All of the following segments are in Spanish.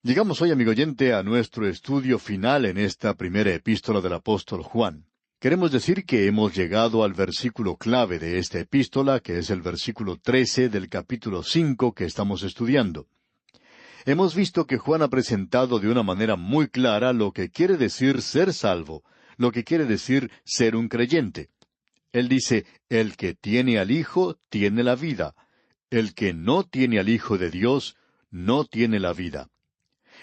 Llegamos hoy, amigo oyente, a nuestro estudio final en esta primera epístola del apóstol Juan. Queremos decir que hemos llegado al versículo clave de esta epístola, que es el versículo 13 del capítulo 5 que estamos estudiando. Hemos visto que Juan ha presentado de una manera muy clara lo que quiere decir ser salvo, lo que quiere decir ser un creyente. Él dice, el que tiene al Hijo tiene la vida. El que no tiene al Hijo de Dios no tiene la vida.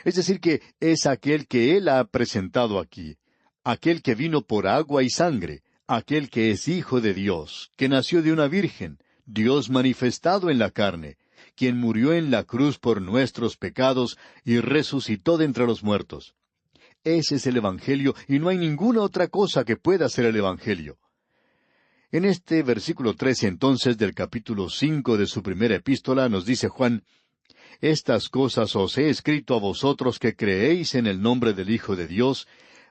Es decir, que es aquel que Él ha presentado aquí, aquel que vino por agua y sangre, aquel que es Hijo de Dios, que nació de una virgen, Dios manifestado en la carne, quien murió en la cruz por nuestros pecados y resucitó de entre los muertos. Ese es el Evangelio y no hay ninguna otra cosa que pueda ser el Evangelio. En este versículo 13 entonces del capítulo 5 de su primera epístola nos dice Juan, estas cosas os he escrito a vosotros que creéis en el nombre del Hijo de Dios,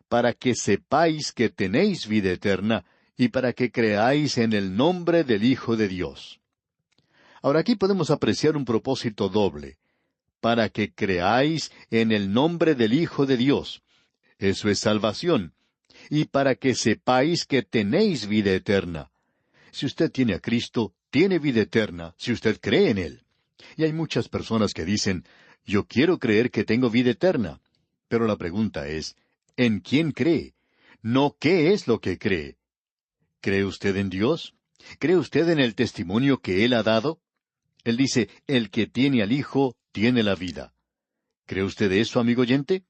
para que sepáis que tenéis vida eterna, y para que creáis en el nombre del Hijo de Dios. Ahora aquí podemos apreciar un propósito doble, para que creáis en el nombre del Hijo de Dios. Eso es salvación. Y para que sepáis que tenéis vida eterna. Si usted tiene a Cristo, tiene vida eterna, si usted cree en Él. Y hay muchas personas que dicen, yo quiero creer que tengo vida eterna. Pero la pregunta es, ¿en quién cree? No qué es lo que cree. ¿Cree usted en Dios? ¿Cree usted en el testimonio que Él ha dado? Él dice, el que tiene al Hijo, tiene la vida. ¿Cree usted eso, amigo oyente?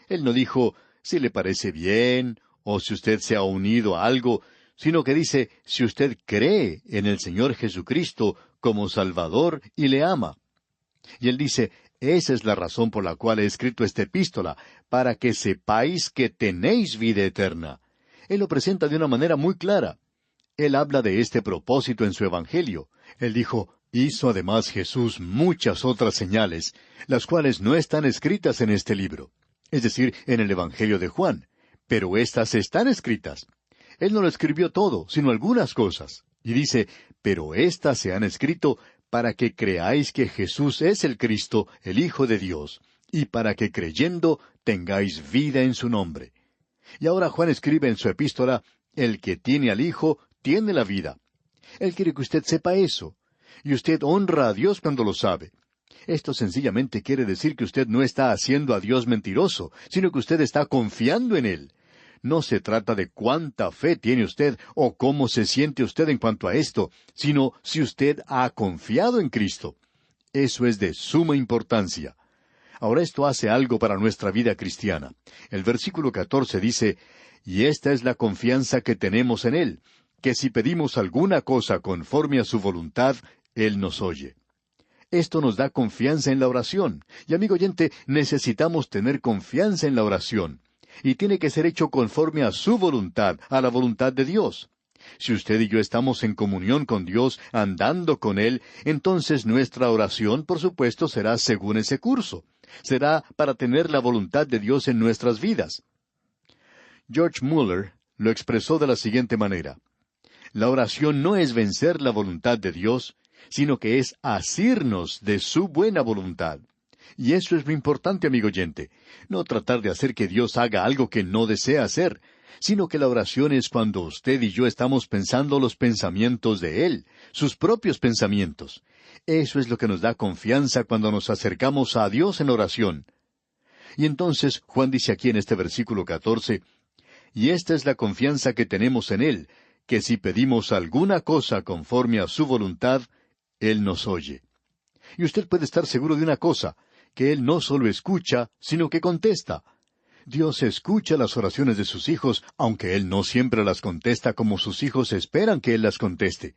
Él no dijo, si le parece bien, o si usted se ha unido a algo, sino que dice, si usted cree en el Señor Jesucristo como Salvador y le ama. Y él dice, esa es la razón por la cual he escrito esta epístola, para que sepáis que tenéis vida eterna. Él lo presenta de una manera muy clara. Él habla de este propósito en su Evangelio. Él dijo, hizo además Jesús muchas otras señales, las cuales no están escritas en este libro, es decir, en el Evangelio de Juan, pero éstas están escritas. Él no lo escribió todo, sino algunas cosas. Y dice, pero éstas se han escrito para que creáis que Jesús es el Cristo, el Hijo de Dios, y para que creyendo tengáis vida en su nombre. Y ahora Juan escribe en su epístola, el que tiene al Hijo tiene la vida. Él quiere que usted sepa eso. Y usted honra a Dios cuando lo sabe. Esto sencillamente quiere decir que usted no está haciendo a Dios mentiroso, sino que usted está confiando en Él. No se trata de cuánta fe tiene usted o cómo se siente usted en cuanto a esto, sino si usted ha confiado en Cristo. Eso es de suma importancia. Ahora esto hace algo para nuestra vida cristiana. El versículo 14 dice, y esta es la confianza que tenemos en Él, que si pedimos alguna cosa conforme a su voluntad, Él nos oye. Esto nos da confianza en la oración. Y amigo oyente, necesitamos tener confianza en la oración. Y tiene que ser hecho conforme a su voluntad, a la voluntad de Dios. Si usted y yo estamos en comunión con Dios, andando con Él, entonces nuestra oración, por supuesto, será según ese curso. Será para tener la voluntad de Dios en nuestras vidas. George Muller lo expresó de la siguiente manera. La oración no es vencer la voluntad de Dios, sino que es asirnos de su buena voluntad. Y eso es lo importante, amigo oyente. No tratar de hacer que Dios haga algo que no desea hacer, sino que la oración es cuando usted y yo estamos pensando los pensamientos de Él, sus propios pensamientos. Eso es lo que nos da confianza cuando nos acercamos a Dios en oración. Y entonces Juan dice aquí en este versículo 14, y esta es la confianza que tenemos en Él, que si pedimos alguna cosa conforme a su voluntad, Él nos oye. Y usted puede estar seguro de una cosa, que Él no solo escucha, sino que contesta. Dios escucha las oraciones de sus hijos, aunque Él no siempre las contesta como sus hijos esperan que Él las conteste.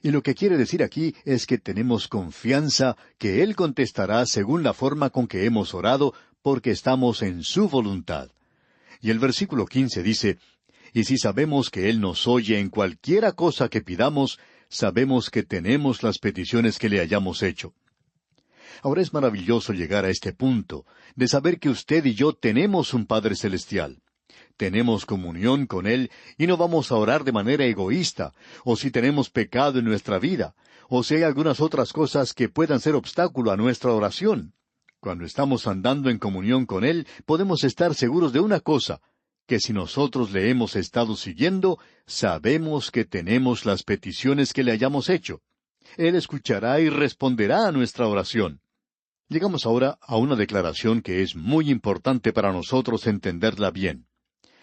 Y lo que quiere decir aquí es que tenemos confianza que Él contestará según la forma con que hemos orado, porque estamos en su voluntad. Y el versículo 15 dice, y si sabemos que Él nos oye en cualquiera cosa que pidamos, sabemos que tenemos las peticiones que le hayamos hecho. Ahora es maravilloso llegar a este punto, de saber que usted y yo tenemos un Padre Celestial. Tenemos comunión con Él y no vamos a orar de manera egoísta, o si tenemos pecado en nuestra vida, o si hay algunas otras cosas que puedan ser obstáculo a nuestra oración. cuando estamos andando en comunión con Él, podemos estar seguros de una cosa, que si nosotros le hemos estado siguiendo, sabemos que tenemos las peticiones que le hayamos hecho. Él escuchará y responderá a nuestra oración. Llegamos ahora a una declaración que es muy importante para nosotros entenderla bien.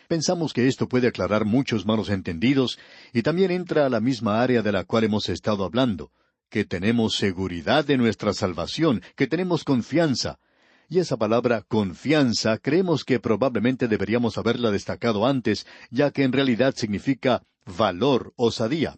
Pensamos que esto puede aclarar muchos malos entendidos y también entra a la misma área de la cual hemos estado hablando, que tenemos seguridad de nuestra salvación, que tenemos confianza. Y esa palabra confianza creemos que probablemente deberíamos haberla destacado antes, ya que en realidad significa valor, osadía.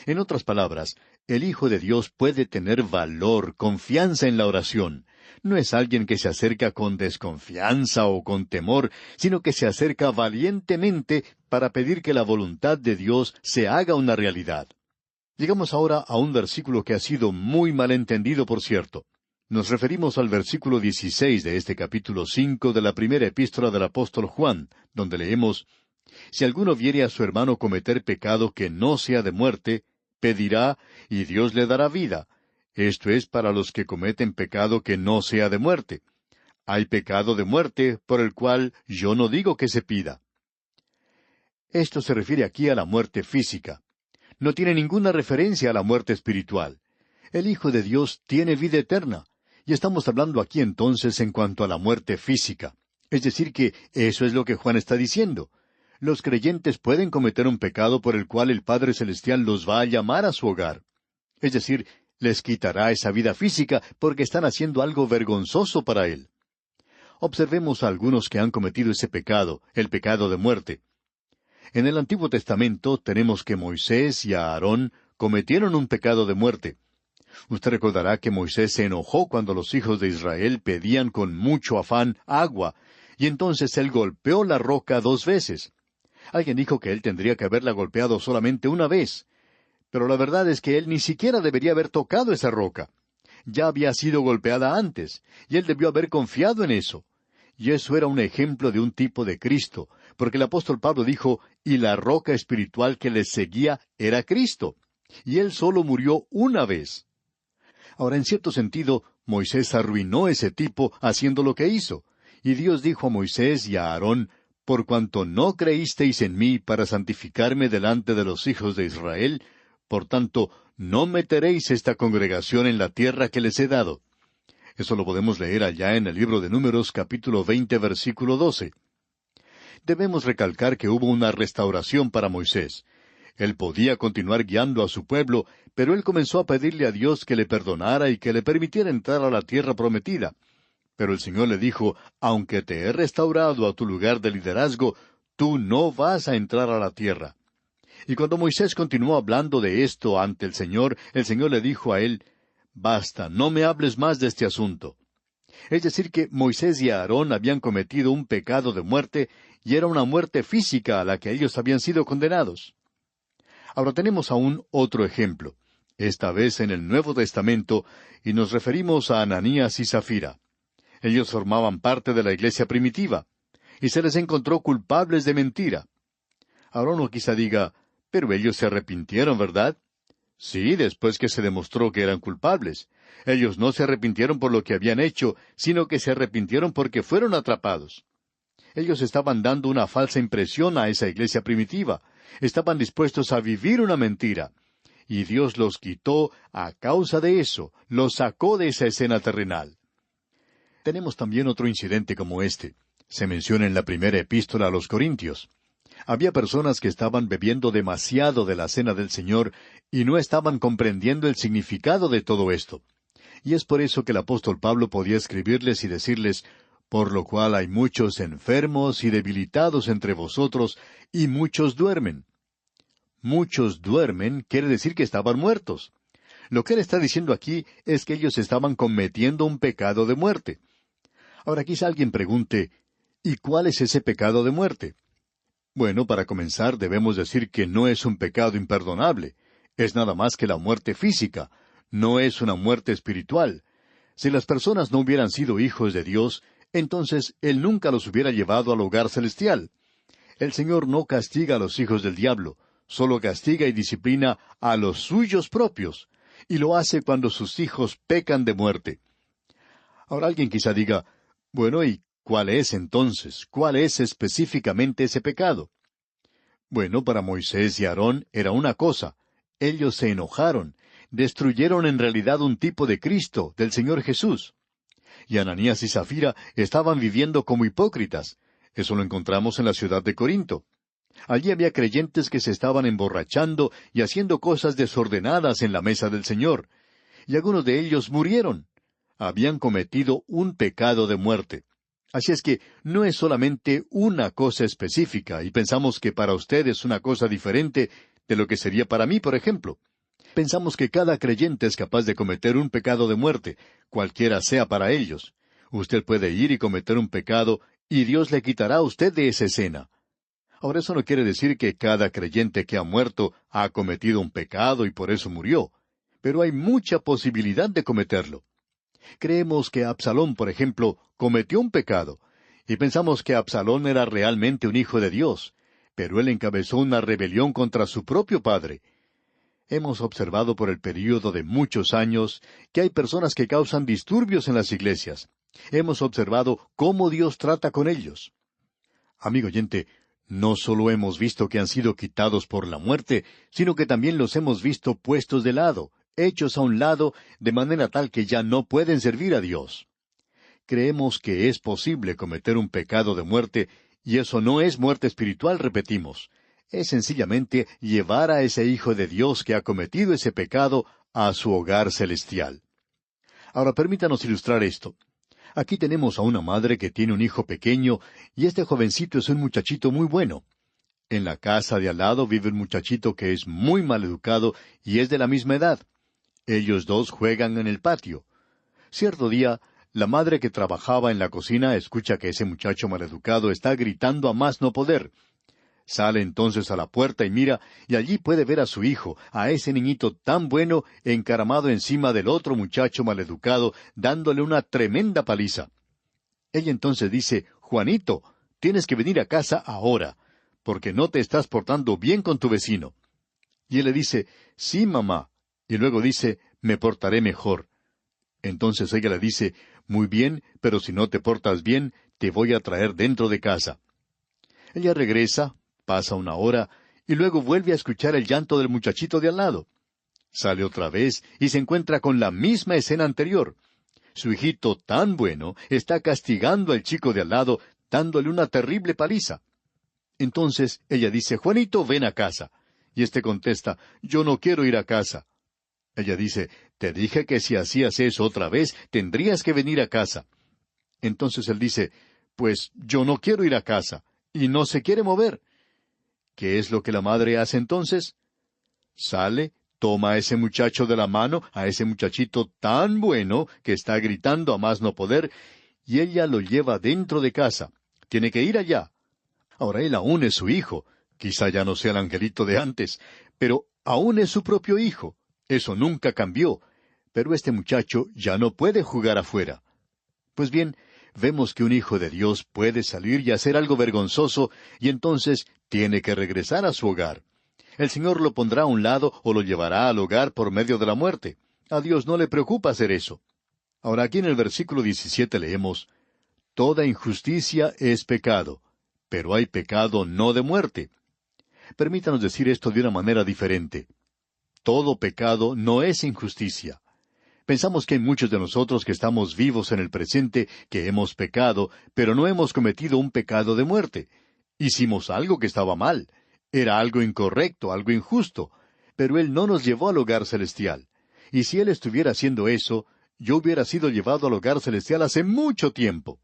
En otras palabras, el Hijo de Dios puede tener valor, confianza en la oración. No es alguien que se acerca con desconfianza o con temor, sino que se acerca valientemente para pedir que la voluntad de Dios se haga una realidad. Llegamos ahora a un versículo que ha sido muy mal entendido, por cierto. Nos referimos al versículo 16 de este capítulo 5 de la primera epístola del apóstol Juan, donde leemos: Si alguno viere a su hermano cometer pecado que no sea de muerte, pedirá, y Dios le dará vida. Esto es para los que cometen pecado que no sea de muerte. Hay pecado de muerte, por el cual yo no digo que se pida. Esto se refiere aquí a la muerte física. No tiene ninguna referencia a la muerte espiritual. El Hijo de Dios tiene vida eterna. Y estamos hablando aquí entonces en cuanto a la muerte física. Es decir que eso es lo que Juan está diciendo. Los creyentes pueden cometer un pecado por el cual el Padre Celestial los va a llamar a su hogar. Es decir, les quitará esa vida física porque están haciendo algo vergonzoso para Él. Observemos a algunos que han cometido ese pecado, el pecado de muerte. En el Antiguo Testamento tenemos que Moisés y Aarón cometieron un pecado de muerte. Usted recordará que Moisés se enojó cuando los hijos de Israel pedían con mucho afán agua, y entonces él golpeó la roca 2 veces. Alguien dijo que él tendría que haberla golpeado solamente una vez. Pero la verdad es que él ni siquiera debería haber tocado esa roca. Ya había sido golpeada antes, y él debió haber confiado en eso. Y eso era un ejemplo de un tipo de Cristo, porque el apóstol Pablo dijo, y la roca espiritual que les seguía era Cristo. Y él solo murió una vez. Ahora, en cierto sentido, Moisés arruinó ese tipo haciendo lo que hizo. Y Dios dijo a Moisés y a Aarón, por cuanto no creísteis en mí para santificarme delante de los hijos de Israel, por tanto, no meteréis esta congregación en la tierra que les he dado. Eso lo podemos leer allá en el libro de Números, capítulo 20, versículo 12. Debemos recalcar que hubo una restauración para Moisés. Él podía continuar guiando a su pueblo, pero él comenzó a pedirle a Dios que le perdonara y que le permitiera entrar a la tierra prometida. Pero el Señor le dijo, aunque te he restaurado a tu lugar de liderazgo, tú no vas a entrar a la tierra. Y cuando Moisés continuó hablando de esto ante el Señor le dijo a él, basta, no me hables más de este asunto. Es decir que Moisés y Aarón habían cometido un pecado de muerte, y era una muerte física a la que ellos habían sido condenados. Ahora tenemos aún otro ejemplo, esta vez en el Nuevo Testamento, y nos referimos a Ananías y Zafira. Ellos formaban parte de la iglesia primitiva, y se les encontró culpables de mentira. Ahora uno quizá diga, pero ellos se arrepintieron, ¿verdad? Sí, después que se demostró que eran culpables. Ellos no se arrepintieron por lo que habían hecho, sino que se arrepintieron porque fueron atrapados. Ellos estaban dando una falsa impresión a esa iglesia primitiva. Estaban dispuestos a vivir una mentira. Y Dios los quitó a causa de eso, los sacó de esa escena terrenal. Tenemos también otro incidente como este. Se menciona en la primera epístola a los Corintios. Había personas que estaban bebiendo demasiado de la cena del Señor y no estaban comprendiendo el significado de todo esto. Y es por eso que el apóstol Pablo podía escribirles y decirles, por lo cual hay muchos enfermos y debilitados entre vosotros, y muchos duermen. Muchos duermen quiere decir que estaban muertos. Lo que él está diciendo aquí es que ellos estaban cometiendo un pecado de muerte. Ahora quizá alguien pregunte, ¿y cuál es ese pecado de muerte? Bueno, para comenzar debemos decir que no es un pecado imperdonable. Es nada más que la muerte física. No es una muerte espiritual. Si las personas no hubieran sido hijos de Dios, entonces Él nunca los hubiera llevado al hogar celestial. El Señor no castiga a los hijos del diablo, solo castiga y disciplina a los suyos propios, y lo hace cuando sus hijos pecan de muerte. Ahora alguien quizá diga, bueno, ¿y cuál es entonces? ¿Cuál es específicamente ese pecado? Bueno, para Moisés y Aarón era una cosa. Ellos se enojaron, destruyeron en realidad un tipo de Cristo, del Señor Jesús. Y Ananías y Zafira estaban viviendo como hipócritas. Eso lo encontramos en la ciudad de Corinto. Allí había creyentes que se estaban emborrachando y haciendo cosas desordenadas en la mesa del Señor. Y algunos de ellos murieron. Habían cometido un pecado de muerte. Así es que no es solamente una cosa específica, y pensamos que para usted es una cosa diferente de lo que sería para mí, por ejemplo. Pensamos que cada creyente es capaz de cometer un pecado de muerte, cualquiera sea para ellos. Usted puede ir y cometer un pecado, y Dios le quitará a usted de esa escena. Ahora eso no quiere decir que cada creyente que ha muerto ha cometido un pecado y por eso murió, pero hay mucha posibilidad de cometerlo. Creemos que Absalón, por ejemplo, cometió un pecado, y pensamos que Absalón era realmente un hijo de Dios, pero él encabezó una rebelión contra su propio padre. Hemos observado por el período de muchos años que hay personas que causan disturbios en las iglesias. Hemos observado cómo Dios trata con ellos. Amigo oyente, no solo hemos visto que han sido quitados por la muerte, sino que también los hemos visto puestos de lado, hechos a un lado, de manera tal que ya no pueden servir a Dios. Creemos que es posible cometer un pecado de muerte, y eso no es muerte espiritual, repetimos. Es sencillamente llevar a ese Hijo de Dios que ha cometido ese pecado a su hogar celestial. Ahora permítanos ilustrar esto. Aquí tenemos a una madre que tiene un hijo pequeño, y este jovencito es un muchachito muy bueno. En la casa de al lado vive un muchachito que es muy mal educado y es de la misma edad. Ellos dos juegan en el patio. Cierto día, la madre que trabajaba en la cocina escucha que ese muchacho maleducado está gritando a más no poder. Sale entonces a la puerta y mira, y allí puede ver a su hijo, a ese niñito tan bueno, encaramado encima del otro muchacho maleducado, dándole una tremenda paliza. Ella entonces dice, Juanito, tienes que venir a casa ahora, porque no te estás portando bien con tu vecino. Y él le dice, sí, mamá. Y luego dice, me portaré mejor. Entonces ella le dice, muy bien, pero si no te portas bien, te voy a traer dentro de casa. Ella regresa, pasa una hora, y luego vuelve a escuchar el llanto del muchachito de al lado. Sale otra vez y se encuentra con la misma escena anterior. Su hijito tan bueno está castigando al chico de al lado, dándole una terrible paliza. Entonces ella dice, Juanito, ven a casa. Y éste contesta, yo no quiero ir a casa. Ella dice, te dije que si hacías eso otra vez, tendrías que venir a casa. Entonces él dice, pues yo no quiero ir a casa, y no se quiere mover. ¿Qué es lo que la madre hace entonces? Sale, toma a ese muchacho de la mano, a ese muchachito tan bueno que está gritando a más no poder, y ella lo lleva dentro de casa. Tiene que ir allá. Ahora él aún es su hijo. Quizá ya no sea el angelito de antes, pero aún es su propio hijo. Eso nunca cambió. Pero este muchacho ya no puede jugar afuera. Pues bien, vemos que un hijo de Dios puede salir y hacer algo vergonzoso, y entonces tiene que regresar a su hogar. El Señor lo pondrá a un lado o lo llevará al hogar por medio de la muerte. A Dios no le preocupa hacer eso. Ahora aquí en el versículo 17 leemos, Toda injusticia es pecado, pero hay pecado no de muerte. Permítanos decir esto de una manera diferente. Todo pecado no es injusticia. Pensamos que hay muchos de nosotros que estamos vivos en el presente, que hemos pecado, pero no hemos cometido un pecado de muerte. Hicimos algo que estaba mal. Era algo incorrecto, algo injusto. Pero Él no nos llevó al hogar celestial. Y si Él estuviera haciendo eso, yo hubiera sido llevado al hogar celestial hace mucho tiempo.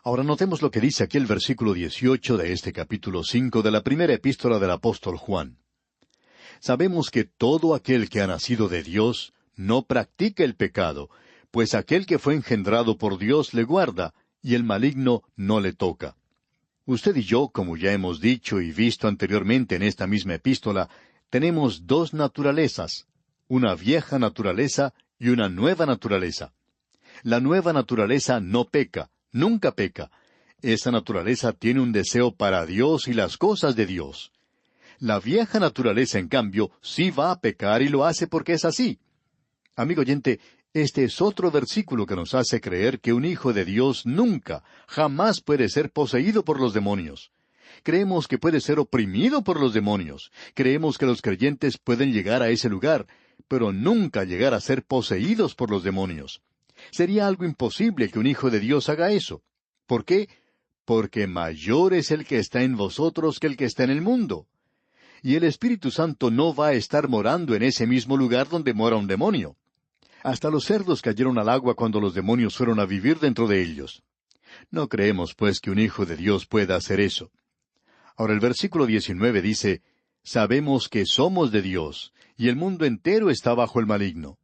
Ahora notemos lo que dice aquí el versículo 18 de este capítulo 5 de la primera epístola del apóstol Juan. Sabemos que todo aquel que ha nacido de Dios no practica el pecado, pues aquel que fue engendrado por Dios le guarda, y el maligno no le toca. Usted y yo, como ya hemos dicho y visto anteriormente en esta misma epístola, tenemos dos naturalezas, una vieja naturaleza y una nueva naturaleza. La nueva naturaleza no peca, nunca peca. Esa naturaleza tiene un deseo para Dios y las cosas de Dios. La vieja naturaleza, en cambio, sí va a pecar y lo hace porque es así. Amigo oyente, Este es otro versículo que nos hace creer que un hijo de Dios nunca, jamás puede ser poseído por los demonios. Creemos que puede ser oprimido por los demonios. Creemos que los creyentes pueden llegar a ese lugar, pero nunca llegar a ser poseídos por los demonios. Sería algo imposible que un hijo de Dios haga eso. ¿Por qué? Porque mayor es el que está en vosotros que el que está en el mundo. Y el Espíritu Santo no va a estar morando en ese mismo lugar donde mora un demonio. Hasta los cerdos cayeron al agua cuando los demonios fueron a vivir dentro de ellos. No creemos, pues, que un hijo de Dios pueda hacer eso. Ahora el versículo 19 dice, «Sabemos que somos de Dios, y el mundo entero está bajo el maligno».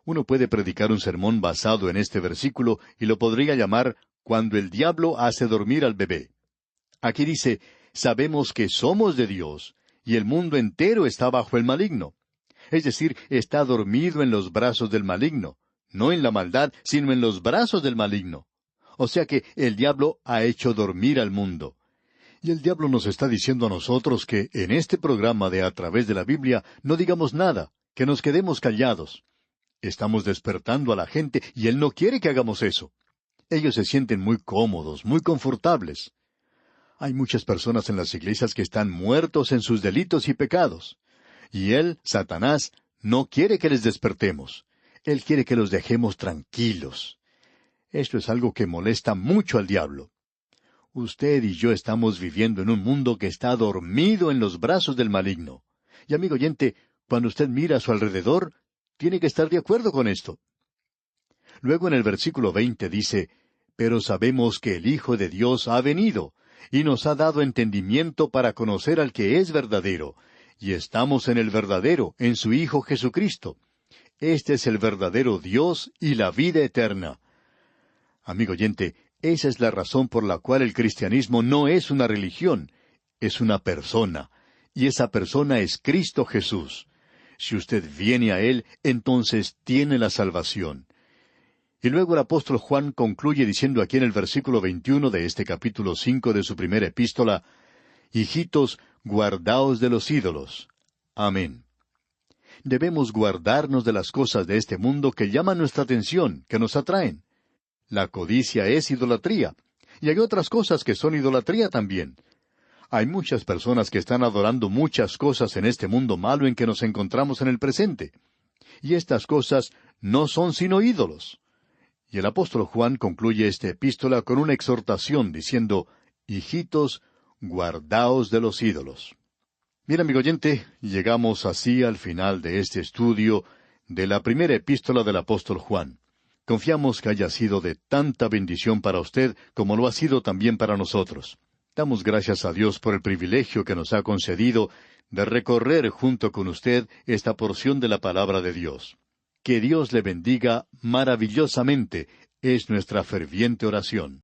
Uno puede predicar un sermón basado en este versículo y lo podría llamar «Cuando el diablo hace dormir al bebé». Aquí dice, «Sabemos que somos de Dios, y el mundo entero está bajo el maligno». Es decir, está dormido en los brazos del maligno, no en la maldad, sino en los brazos del maligno. O sea que el diablo ha hecho dormir al mundo. Y el diablo nos está diciendo a nosotros que en este programa de A Través de la Biblia no digamos nada, que nos quedemos callados. Estamos despertando a la gente y él no quiere que hagamos eso. Ellos se sienten muy cómodos, muy confortables. Hay muchas personas en las iglesias que están muertos en sus delitos y pecados. Y él, Satanás, no quiere que les despertemos. Él quiere que los dejemos tranquilos. Esto es algo que molesta mucho al diablo. Usted y yo estamos viviendo en un mundo que está dormido en los brazos del maligno. Y amigo oyente, cuando usted mira a su alrededor, tiene que estar de acuerdo con esto. Luego en el versículo 20 dice, «Pero sabemos que el Hijo de Dios ha venido, y nos ha dado entendimiento para conocer al que es verdadero, y estamos en el verdadero, en su Hijo Jesucristo. Este es el verdadero Dios y la vida eterna». Amigo oyente, esa es la razón por la cual el cristianismo no es una religión, es una persona, y esa persona es Cristo Jesús. Si usted viene a Él, entonces tiene la salvación. Y luego el apóstol Juan concluye diciendo aquí en el versículo 21 de este capítulo 5 de su primera epístola, «Hijitos, guardaos de los ídolos». Amén. Debemos guardarnos de las cosas de este mundo que llaman nuestra atención, que nos atraen. La codicia es idolatría, y hay otras cosas que son idolatría también. Hay muchas personas que están adorando muchas cosas en este mundo malo en que nos encontramos en el presente. Y estas cosas no son sino ídolos. Y el apóstol Juan concluye esta epístola con una exhortación diciendo, «Hijitos, guardaos de los ídolos». Bien, amigo oyente, llegamos así al final de este estudio de la primera epístola del apóstol Juan. Confiamos que haya sido de tanta bendición para usted como lo ha sido también para nosotros. Damos gracias a Dios por el privilegio que nos ha concedido de recorrer junto con usted esta porción de la palabra de Dios. Que Dios le bendiga maravillosamente, es nuestra ferviente oración.